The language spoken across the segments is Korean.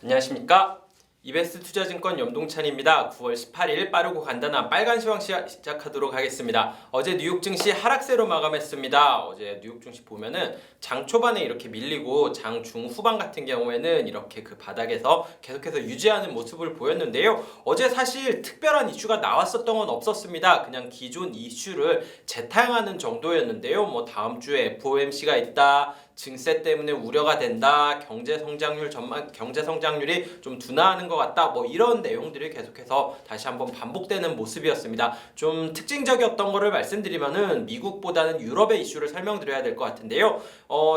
안녕하십니까? 이베스트 투자증권 염동찬입니다. 9월 18일 빠르고 간단한 빨간 시황 시작하도록 하겠습니다. 어제 뉴욕 증시 하락세로 마감했습니다. 어제 뉴욕 증시 보면은 장 초반에 이렇게 밀리고 장 중후반 같은 경우에는 이렇게 그 바닥에서 계속해서 유지하는 모습을 보였는데요. 어제 사실 특별한 이슈가 나왔었던 건 없었습니다. 그냥 기존 이슈를 재탕하는 정도였는데요. 뭐 다음 주에 FOMC가 있다. 증세 때문에 우려가 된다. 경제 성장률이 좀 둔화하는 것 같다. 뭐 이런 내용들이 계속해서 다시 한번 반복되는 모습이었습니다. 좀 특징적이었던 거를 말씀드리면은 미국보다는 유럽의 이슈를 설명드려야 될 것 같은데요.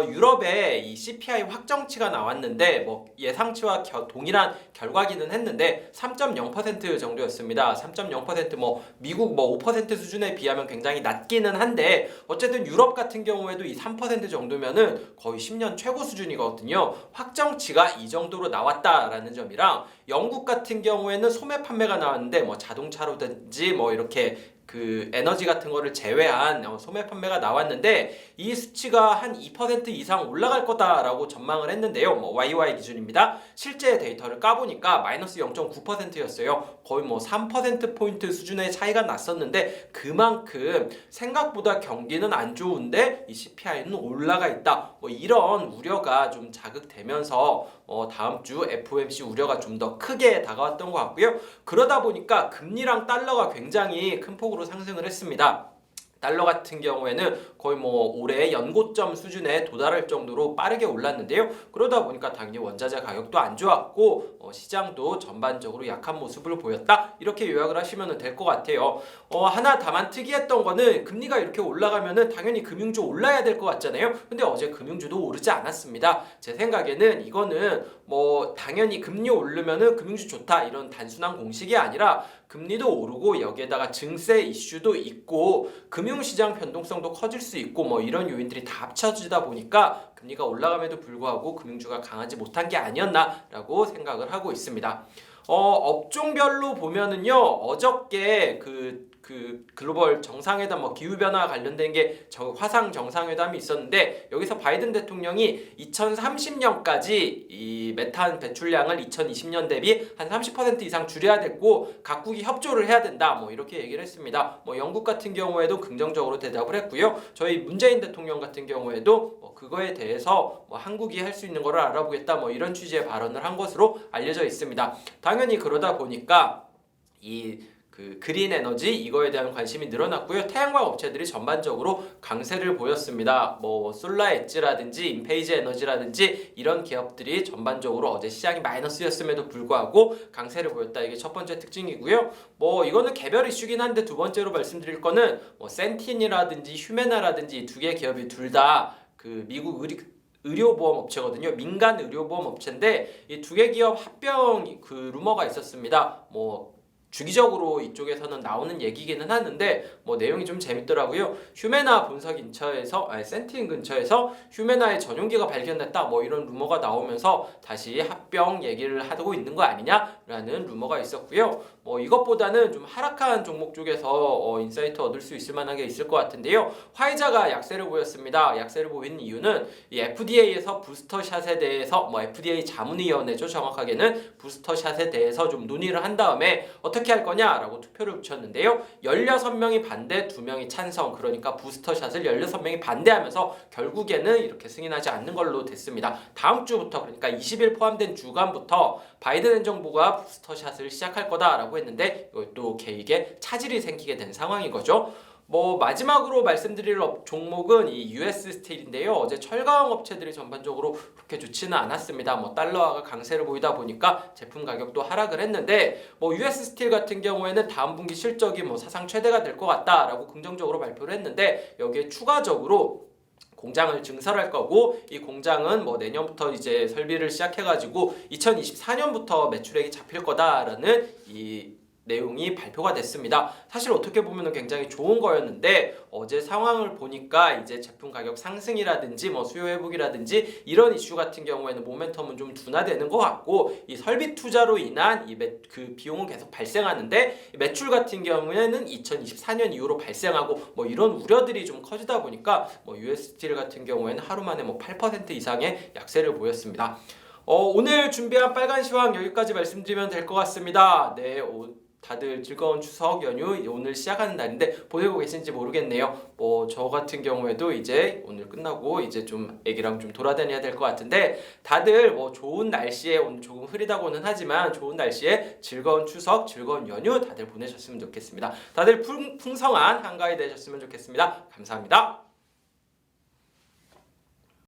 유럽에 이 CPI 확정치가 나왔는데 뭐 예상치와 동일한 결과기는 했는데 3.0% 정도였습니다. 3.0% 뭐 미국 뭐 5% 수준에 비하면 굉장히 낮기는 한데 어쨌든 유럽 같은 경우에도 이 3% 정도면은 거의 10년 최고 수준이거든요. 확정치가 이 정도로 나왔다라는 점이랑 영국 같은 경우에는 소매 판매가 나왔는데 뭐 자동차로든지 뭐 이렇게 그 에너지 같은 거를 제외한 소매 판매가 나왔는데 이 수치가 한 2% 이상 올라갈 거다라고 전망을 했는데요. 뭐 YY 기준입니다. 실제 데이터를 까보니까 마이너스 0.9%였어요. 거의 뭐 3%포인트 수준의 차이가 났었는데 그만큼 생각보다 경기는 안 좋은데 이 CPI는 올라가 있다. 뭐 이런 우려가 좀 자극되면서 다음 주 FOMC 우려가 좀 더 크게 다가왔던 것 같고요. 그러다 보니까 금리랑 달러가 굉장히 큰 폭으로 상승을 했습니다. 달러 같은 경우에는 거의 뭐 올해 연고점 수준에 도달할 정도로 빠르게 올랐는데요. 그러다 보니까 당연히 원자재 가격도 안 좋았고 시장도 전반적으로 약한 모습을 보였다. 이렇게 요약을 하시면 될 것 같아요. 하나 다만 특이했던 거는 금리가 이렇게 올라가면은 당연히 금융주 올라야 될 것 같잖아요. 근데 어제 금융주도 오르지 않았습니다. 제 생각에는 이거는 뭐 당연히 금리 오르면은 금융주 좋다 이런 단순한 공식이 아니라 금리도 오르고 여기에다가 증세 이슈도 있고 금융시장 변동성도 커질 수 있고 뭐 이런 요인들이 다 합쳐지다 보니까 금리가 올라감에도 불구하고 금융주가 강하지 못한 게 아니었나라고 생각을 하고 있습니다. 업종별로 보면은요 어저께 그 글로벌 정상회담 뭐 기후변화 관련된 게 화상 정상회담이 있었는데 여기서 바이든 대통령이 2030년까지 이 메탄 배출량을 2020년 대비 한 30% 이상 줄여야 됐고 각국이 협조를 해야 된다 뭐 이렇게 얘기를 했습니다. 뭐 영국 같은 경우에도 긍정적으로 대답을 했고요. 저희 문재인 대통령 같은 경우에도 그거에 대해서 뭐 한국이 할 수 있는 거를 알아보겠다 뭐 이런 취지의 발언을 한 것으로 알려져 있습니다. 당연히 그러다 보니까 그 그린 에너지 이거에 대한 관심이 늘어났고요. 태양광 업체들이 전반적으로 강세를 보였습니다. 뭐 솔라 엣지라든지 인페이즈 에너지라든지 이런 기업들이 전반적으로 어제 시장이 마이너스였음에도 불구하고 강세를 보였다. 이게 첫 번째 특징이고요. 뭐 이거는 개별 이슈긴 한데 두 번째로 말씀드릴 거는 뭐 센틴이라든지 휴메나라든지 이 두 개 기업이 둘 다 그 미국 의료보험 업체거든요. 민간 의료보험 업체인데 이 두 개 기업 합병 그 루머가 있었습니다. 뭐 주기적으로 이쪽에서는 나오는 얘기기는 하는데 뭐 내용이 좀 재밌더라고요. 휴메나 분석 근처에서 센틴 근처에서 휴메나의 전용기가 발견됐다 뭐 이런 루머가 나오면서 다시 합병 얘기를 하고 있는 거 아니냐라는 루머가 있었고요. 뭐 이것보다는 좀 하락한 종목 쪽에서 인사이트 얻을 수 있을 만한 게 있을 것 같은데요. 화이자가 약세를 보였습니다. 약세를 보이는 이유는 이 FDA에서 부스터샷에 대해서 뭐 FDA 자문위원회죠. 정확하게는 부스터샷에 대해서 좀 논의를 한 다음에 어떻게 할 거냐라고 투표를 붙였는데요. 16명이 반대, 2명이 찬성. 그러니까 부스터샷을 16명이 반대하면서 결국에는 이렇게 승인하지 않는 걸로 됐습니다. 다음 주부터 그러니까 20일 포함된 주간부터 바이든 행정부가 부스터샷을 시작할 거다라고 했는데 이것도 계획에 차질이 생기게 된 상황인 거죠. 뭐 마지막으로 말씀드릴 종목은 이 US 스틸인데요. 어제 철강 업체들이 전반적으로 그렇게 좋지는 않았습니다. 뭐 달러화가 강세를 보이다 보니까 제품 가격도 하락을 했는데 뭐 US 스틸 같은 경우에는 다음 분기 실적이 뭐 사상 최대가 될 것 같다라고 긍정적으로 발표를 했는데 여기에 추가적으로 공장을 증설할 거고 이 공장은 뭐 내년부터 이제 설비를 시작해가지고 2024년부터 매출액이 잡힐 거다라는 이 내용이 발표가 됐습니다. 사실 어떻게 보면 굉장히 좋은 거였는데 어제 상황을 보니까 이제 제품 가격 상승이라든지 뭐 수요 회복이라든지 이런 이슈 같은 경우에는 모멘텀은 좀 둔화되는 것 같고 이 설비 투자로 인한 그 비용은 계속 발생하는데 매출 같은 경우에는 2024년 이후로 발생하고 뭐 이런 우려들이 좀 커지다 보니까 뭐 US 스틸 같은 경우에는 하루 만에 뭐 8% 이상의 약세를 보였습니다. 오늘 준비한 빨간 시황 여기까지 말씀드리면 될 것 같습니다. 네, 다들 즐거운 추석 연휴 오늘 시작하는 날인데 보내고 계신지 모르겠네요. 뭐 저 같은 경우에도 이제 오늘 끝나고 이제 좀 애기랑 좀 돌아다녀야 될 것 같은데 다들 뭐 좋은 날씨에 오늘 조금 흐리다고는 하지만 좋은 날씨에 즐거운 추석, 즐거운 연휴 다들 보내셨으면 좋겠습니다. 다들 풍성한 한가위 되셨으면 좋겠습니다. 감사합니다.